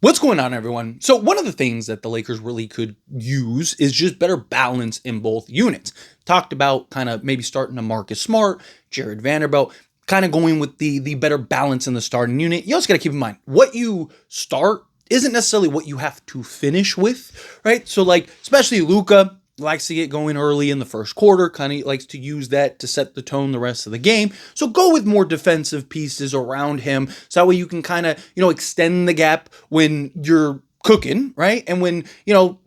What's going on, everyone? So one of the things that the Lakers really could use is just better balance in both units. Talked about kind of maybe starting to Marcus Smart, Jared Vanderbilt, kind of going with the better balance in the starting unit. You also got to keep in mind what you start isn't necessarily what you have to finish with, right? So like, especially Luka likes to get going early in the first quarter, kind of likes to use that to set the tone the rest of the game. So go with more defensive pieces around him. So that way you can kind of, extend the gap when you're cooking, right? And when,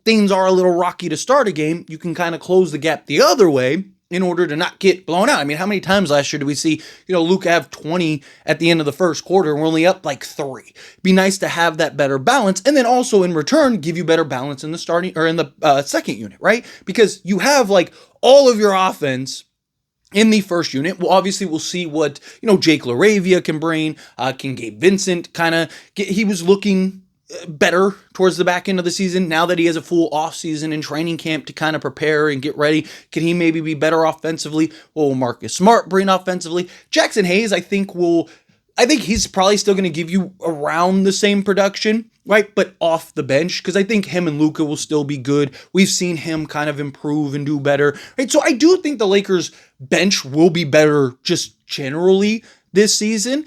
things are a little rocky to start a game, you can kind of close the gap the other way in order to not get blown out. I mean, how many times last year did we see, Luka have 20 at the end of the first quarter and we're only up like 3? Be nice to have that better balance, and then also in return give you better balance in the starting or in the second unit, right? Because you have like all of your offense in the first unit. Well, obviously we'll see what, Jake LaRavia can bring, can Gabe Vincent kind of get, he was looking better towards the back end of the season. Now that he has a full off season and training camp to kind of prepare and get ready, can he maybe be better offensively? What will Marcus Smart bring offensively? Jackson Hayes, I think he's probably still going to give you around the same production, right? But off the bench, because I think him and Luka will still be good. We've seen him kind of improve and do better, right? So I do think the Lakers bench will be better just generally this season.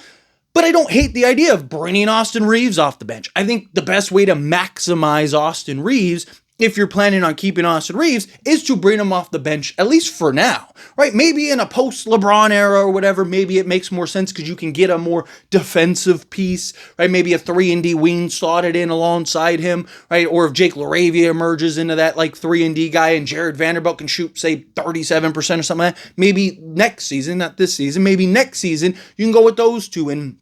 But I don't hate the idea of bringing Austin Reaves off the bench. I think the best way to maximize Austin Reaves, if you're planning on keeping Austin Reaves, is to bring him off the bench, at least for now, right? Maybe in a post-LeBron era or whatever, maybe it makes more sense because you can get a more defensive piece, right? Maybe a 3-and-D wing slotted in alongside him, right? Or if Jake LaRavia emerges into that like 3-and-D guy and Jared Vanderbilt can shoot, say, 37% or something like that, maybe next season, not this season, maybe next season, you can go with those two and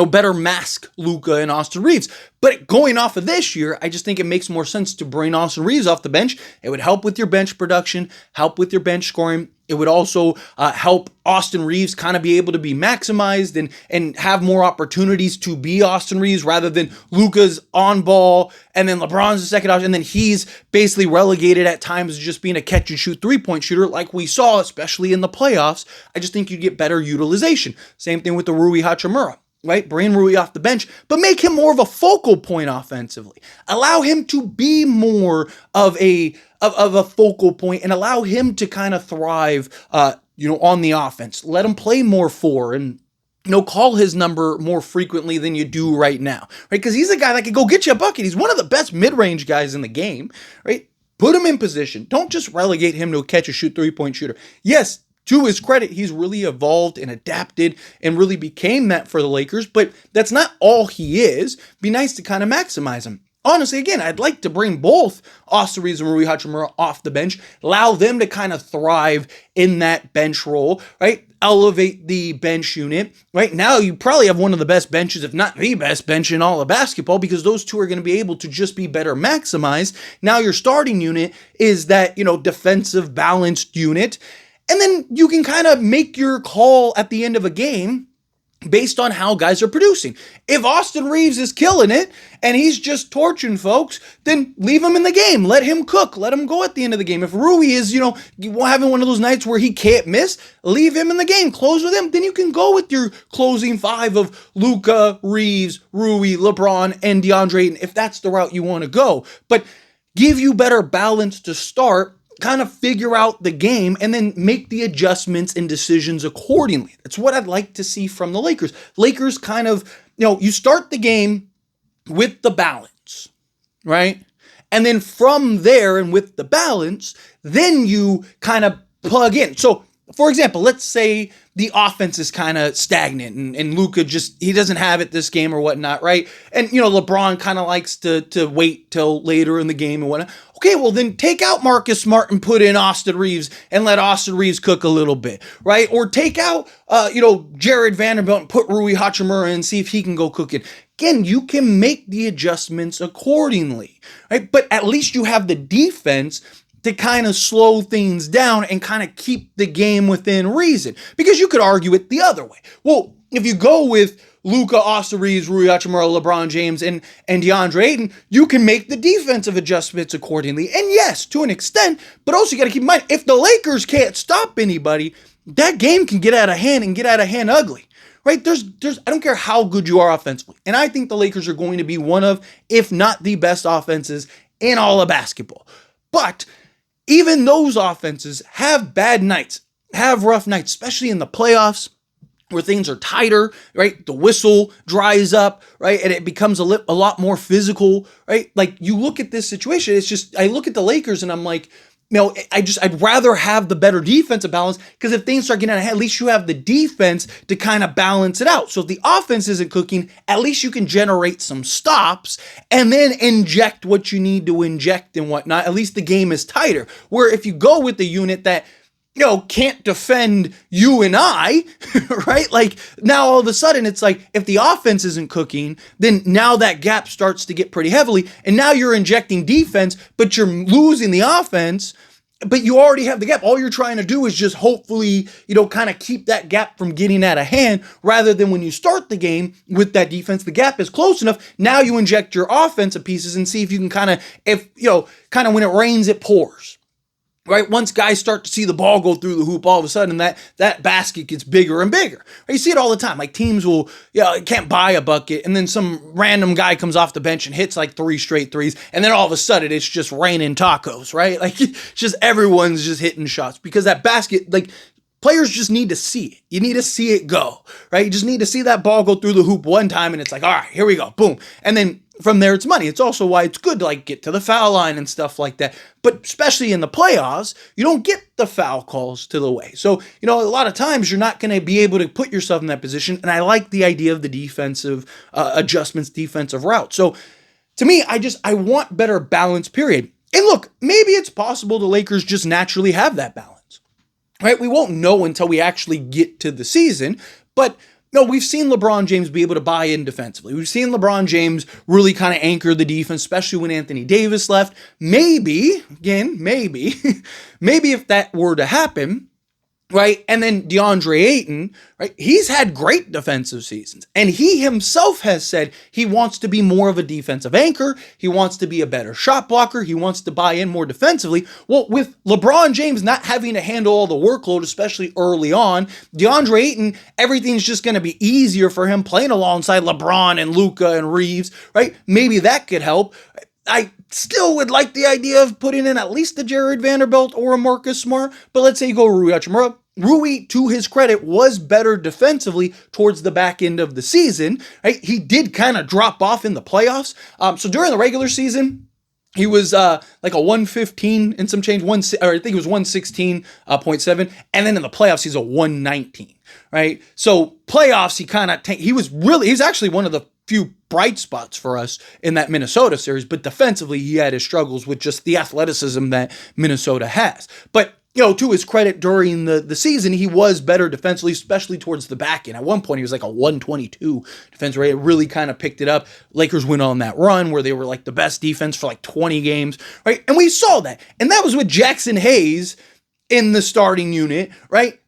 better mask Luka and Austin Reaves. But going off of this year, I just think it makes more sense to bring Austin Reaves off the bench. It would help with your bench production, help with your bench scoring. It would also help Austin Reaves kind of be able to be maximized and have more opportunities to be Austin Reaves rather than Luka's on ball and then LeBron's the second option and then he's basically relegated at times to just being a catch and shoot 3-point shooter like we saw, especially in the playoffs. I just think you'd get better utilization. Same thing with the Rui Hachimura. Right? Bring Rui off the bench, but make him more of a focal point offensively. Allow him to be more of a focal point and allow him to kind of thrive, on the offense. Let him play more 4 and call his number more frequently than you do right now, right? Because he's a guy that can go get you a bucket. He's one of the best mid-range guys in the game, right? Put him in position. Don't just relegate him to a catch and shoot 3-point shooter. Yes, to his credit, he's really evolved and adapted and really became that for the Lakers, but that's not all he is. Be nice to kind of maximize him. Honestly, again, I'd like to bring both Austin Reaves and Rui Hachimura off the bench, allow them to kind of thrive in that bench role, right? Elevate the bench unit. Right now, you probably have one of the best benches, if not the best bench in all of basketball, because those two are going to be able to just be better maximized. Now your starting unit is that, defensive balanced unit. And then you can kind of make your call at the end of a game based on how guys are producing. If Austin Reaves is killing it and he's just torching folks, then leave him in the game. Let him cook. Let him go at the end of the game. If Rui is, having one of those nights where he can't miss, leave him in the game. Close with him. Then you can go with your closing 5 of Luka, Reaves, Rui, LeBron, and DeAndre Ayton if that's the route you want to go. But give you better balance to start, kind of figure out the game, and then make the adjustments and decisions accordingly. That's what I'd like to see from the Lakers. Lakers kind of, you start the game with the balance, right? And then from there and with the balance, then you kind of plug in. So, for example, let's say the offense is kind of stagnant and Luka he doesn't have it this game or whatnot, right? And, LeBron kind of likes to wait till later in the game and whatnot. Okay, well then take out Marcus Smart and put in Austin Reaves and let Austin Reaves cook a little bit, right? Or take out, Jared Vanderbilt and put Rui Hachimura in and see if he can go cooking. Again, you can make the adjustments accordingly, right? But at least you have the defense to kind of slow things down and kind of keep the game within reason. Because you could argue it the other way. Well, if you go with Luka, Austin Reaves, Rui Hachimura, LeBron James, and DeAndre Ayton, you can make the defensive adjustments accordingly. And yes, to an extent, but also you got to keep in mind, if the Lakers can't stop anybody, that game can get out of hand and get out of hand ugly, right? There's I don't care how good you are offensively. And I think the Lakers are going to be one of, if not the best offenses in all of basketball. But even those offenses have bad nights, have rough nights, especially in the playoffs where things are tighter, right? The whistle dries up, right? And it becomes a lot more physical, right? Like you look at this situation, it's just, I look at the Lakers and I'm like, I'd rather have the better defensive balance, because if things start getting out of hand, at least you have the defense to kind of balance it out. So if the offense isn't cooking, at least you can generate some stops and then inject what you need to inject and whatnot. At least the game is tighter. Where if you go with the unit that, can't defend you and I, right? Like now all of a sudden it's like, if the offense isn't cooking, then now that gap starts to get pretty heavily. And now you're injecting defense, but you're losing the offense, but you already have the gap. All you're trying to do is just hopefully, kind of keep that gap from getting out of hand, rather than when you start the game with that defense, the gap is close enough. Now you inject your offensive pieces and see if you can kind of when it rains, it pours. Right? Once guys start to see the ball go through the hoop, all of a sudden that basket gets bigger and bigger. Right? You see it all the time. Like teams will, can't buy a bucket, and then some random guy comes off the bench and hits like 3 straight threes, and then all of a sudden it's just raining tacos, right? Like just everyone's just hitting shots, because that basket, like players just need to see it. You need to see it go, right? You just need to see that ball go through the hoop one time, and it's like, all right, here we go, boom. And then from there, it's money. It's also why it's good to like get to the foul line and stuff like that. But especially in the playoffs, you don't get the foul calls to the way. So, a lot of times you're not going to be able to put yourself in that position. And I like the idea of the defensive adjustments, defensive route. So to me, I want better balance, period. And look, maybe it's possible the Lakers just naturally have that balance, right? We won't know until we actually get to the season, but no, we've seen LeBron James be able to buy in defensively. We've seen LeBron James really kind of anchor the defense, especially when Anthony Davis left. Maybe if that were to happen, right? And then DeAndre Ayton, right? He's had great defensive seasons. And he himself has said he wants to be more of a defensive anchor. He wants to be a better shot blocker. He wants to buy in more defensively. Well, with LeBron James not having to handle all the workload, especially early on, DeAndre Ayton, everything's just going to be easier for him playing alongside LeBron and Luka and Reeves, right? Maybe that could help. I still would like the idea of putting in at least a Jared Vanderbilt or a Marcus Smart, but let's say you go Rui Hachimura. Rui, to his credit, was better defensively towards the back end of the season, right? He did kind of drop off in the playoffs. So during the regular season, he was like a 115 and some change, or I think it was 116.7. And then in the playoffs, he's a 119, right? So playoffs, he's actually one of the few bright spots for us in that Minnesota series, but defensively, he had his struggles with just the athleticism that Minnesota has. But to his credit, during the season, he was better defensively, especially towards the back end. At one point, he was like a 122 defense rate. It really kind of picked it up. Lakers went on that run where they were like the best defense for like 20 games, right? And we saw that. And that was with Jackson Hayes in the starting unit, right?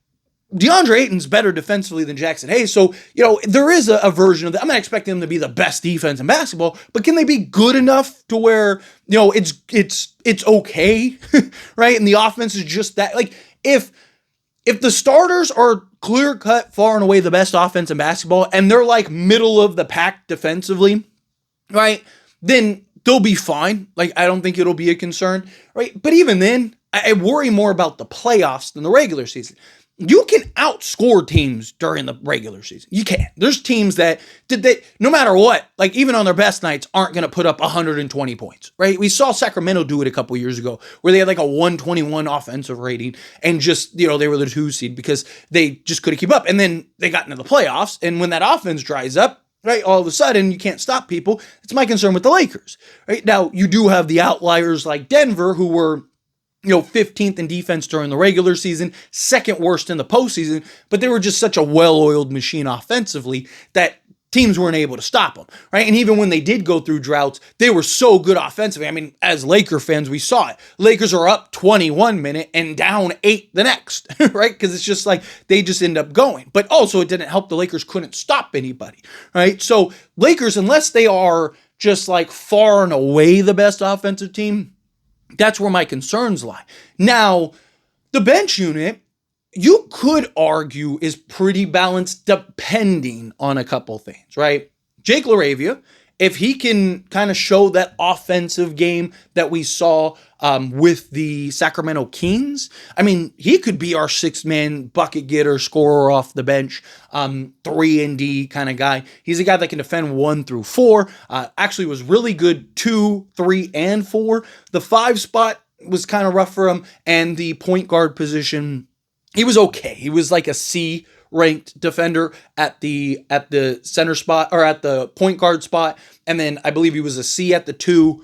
DeAndre Ayton's better defensively than Jackson Hayes. So, there is a version of that. I'm not expecting them to be the best defense in basketball, but can they be good enough to where, it's okay, right? And the offense is just that. Like, if the starters are clear-cut, far and away the best offense in basketball, and they're like middle of the pack defensively, right, then they'll be fine. Like, I don't think it'll be a concern, right? But even then, I worry more about the playoffs than the regular season. You can outscore teams during the regular season. You can. There's teams that no matter what, like even on their best nights, aren't going to put up 120 points, right? We saw Sacramento do it a couple years ago where they had like a 121 offensive rating and just, they were the 2 seed because they just couldn't keep up. And then they got into the playoffs. And when that offense dries up, right, all of a sudden you can't stop people. It's my concern with the Lakers, right? Now, you do have the outliers like Denver who were 15th in defense during the regular season, second worst in the postseason, but they were just such a well-oiled machine offensively that teams weren't able to stop them, right? And even when they did go through droughts, they were so good offensively. I mean, as Laker fans, we saw it. Lakers are up 21 minute and down 8 the next, right? Because it's just like they just end up going. But also it didn't help the Lakers couldn't stop anybody, right? So Lakers, unless they are just like far and away the best offensive team, that's where my concerns lie. Now, the bench unit, you could argue is pretty balanced depending on a couple things, right? Jake LaRavia, if he can kind of show that offensive game that we saw with the Sacramento Kings, I mean, he could be our six-man bucket getter, scorer off the bench, 3-and-D kind of guy. He's a guy that can defend 1 through 4. Actually was really good 2, 3, and 4. The 5 spot was kind of rough for him, and the point guard position, he was okay. He was like a C ranked defender at the center spot, or at the point guard spot, and then I believe he was a C at the 2.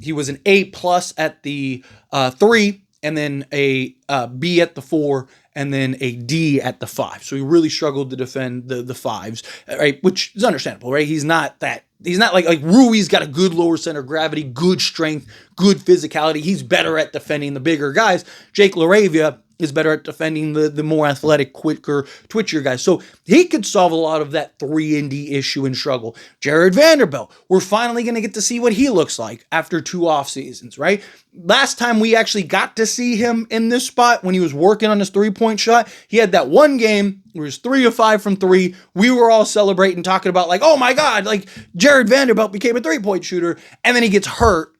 He was an A plus at the 3, and then a B at the 4, and then a D at the 5. So he really struggled to defend the 5s, right? Which is understandable, right? He's not like Rui's got a good lower center of gravity, good strength, good physicality. He's better at defending the bigger guys. Jake LaRavia is better at defending the more athletic, quicker, twitchier guys. So he could solve a lot of that 3-and-D issue and struggle. Jared Vanderbilt, we're finally going to get to see what he looks like after 2 off seasons, right? Last time we actually got to see him in this spot when he was working on his 3-point shot, he had that one game where he was 3 of 5 from 3. We were all celebrating, talking about like, oh my God, like Jared Vanderbilt became a 3-point shooter, and then he gets hurt.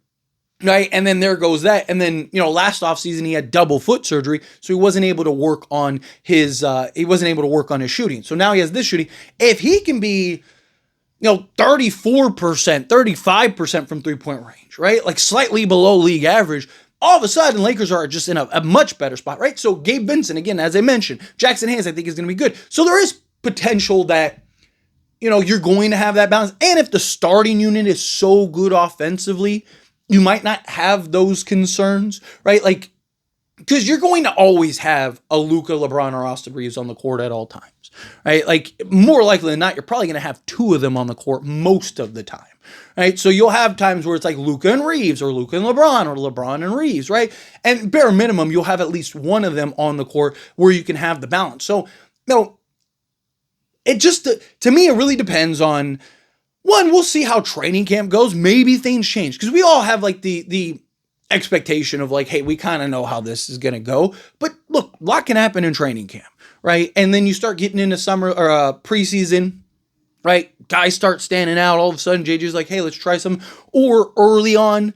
Right. And then there goes that. And then, last offseason he had double foot surgery. So he wasn't able to work on his shooting. So now he has this shooting. If he can be, 34%, 35% from 3-point range, right? Like slightly below league average, all of a sudden Lakers are just in a much better spot, right? So Gabe Vincent, again, as I mentioned, Jackson Hayes, I think is going to be good. So there is potential that, you're going to have that balance. And if the starting unit is so good offensively, you might not have those concerns, right? Like, because you're going to always have a Luka, LeBron, or Austin Reeves on the court at all times, right? Like, more likely than not, you're probably going to have 2 of them on the court most of the time, right? So you'll have times where it's like Luka and Reeves, or Luka and LeBron, or LeBron and Reeves, right? And bare minimum, you'll have at least one of them on the court where you can have the balance. So, it just, to me, it really depends on, one, we'll see how training camp goes. Maybe things change, because we all have like the expectation of like, hey, we kind of know how this is going to go. But look, a lot can happen in training camp, right? And then you start getting into summer or preseason, right? Guys start standing out. All of a sudden, JJ's like, hey, let's try some. Or early on,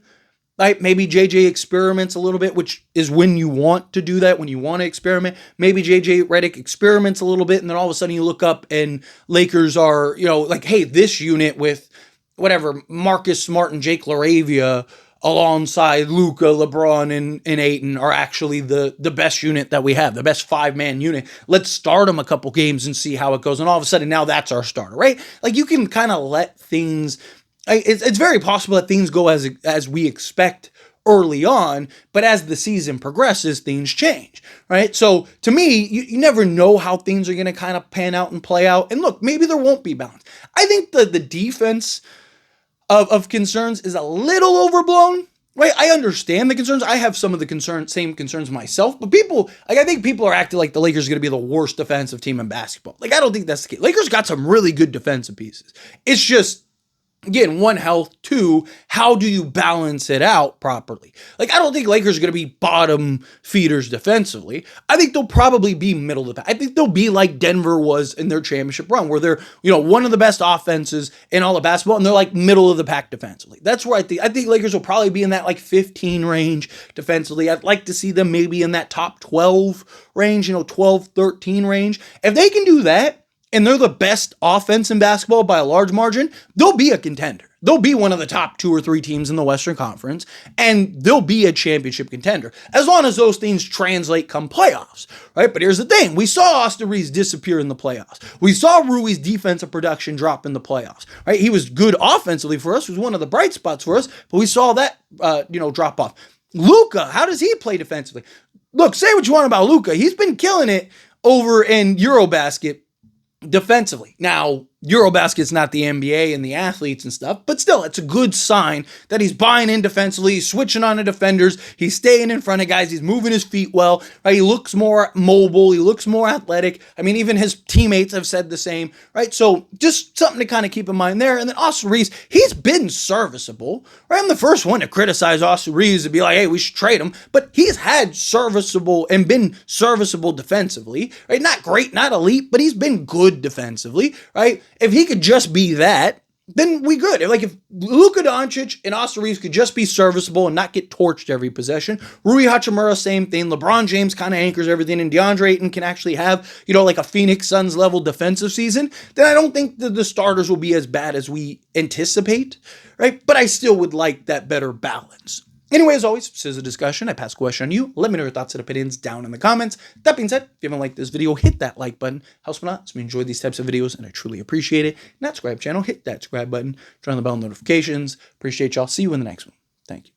right? Maybe JJ experiments a little bit, which is when you want to do that, when you want to experiment. Maybe JJ Redick experiments a little bit, and then all of a sudden you look up and Lakers are, like, hey, this unit with whatever, Marcus Smart and Jake LaRavia alongside Luka, LeBron, and Ayton are actually the best unit that we have, the best 5-man unit. Let's start them a couple games and see how it goes. And all of a sudden now that's our starter, right? Like, you can kind of let things... It's very possible that things go as we expect early on, but as the season progresses, things change, right? So to me, you never know how things are going to kind of pan out and play out. And look, maybe there won't be balance. I think the defense of concerns is a little overblown, right? I understand the concerns. I have some of the same concerns myself, but I think people are acting like the Lakers are going to be the worst defensive team in basketball. Like, I don't think that's the case. Lakers got some really good defensive pieces. It's just, again, 1, health, 2, how do you balance it out properly? Like, I don't think Lakers are going to be bottom feeders defensively. I think they'll probably be middle of the pack. I think they'll be like Denver was in their championship run, where they're, one of the best offenses in all of basketball, and they're like middle of the pack defensively. That's where I think Lakers will probably be in that like 15 range defensively. I'd like to see them maybe in that top 12 range, 12, 13 range. If they can do that, and they're the best offense in basketball by a large margin, they'll be a contender. They'll be one of the top 2 or 3 teams in the Western Conference, and they'll be a championship contender, as long as those things translate come playoffs, right? But here's the thing. We saw Austin Reeves disappear in the playoffs. We saw Rui's defensive production drop in the playoffs, right? He was good offensively for us. He was one of the bright spots for us, but we saw that, drop off. Luka, how does he play defensively? Look, say what you want about Luka. He's been killing it over in Eurobasket defensively. Now, Eurobasket's not the NBA and the athletes and stuff, but still, it's a good sign that he's buying in defensively, he's switching on to defenders, he's staying in front of guys, he's moving his feet well, right? He looks more mobile, he looks more athletic. I mean, even his teammates have said the same, right? So just something to kind of keep in mind there. And then Austin Reeves, he's been serviceable, right? I'm the first one to criticize Austin Reeves and be like, hey, we should trade him, but he's had serviceable and been serviceable defensively, right? Not great, not elite, but he's been good defensively, right? If he could just be that, then we good. Like if Luka Doncic and Austin Reeves could just be serviceable and not get torched every possession. Rui Hachimura, same thing. LeBron James kind of anchors everything, and DeAndre Ayton can actually have, like a Phoenix Suns level defensive season. Then I don't think that the starters will be as bad as we anticipate, right? But I still would like that better balance. Anyway, as always, this is a discussion. I pass a question on you. Let me know your thoughts and opinions down in the comments. That being said, if you haven't liked this video, hit that like button. Helps me out. So we enjoy these types of videos, and I truly appreciate it. Not subscribe channel, hit that subscribe button. Turn on the bell notifications. Appreciate y'all. See you in the next one. Thank you.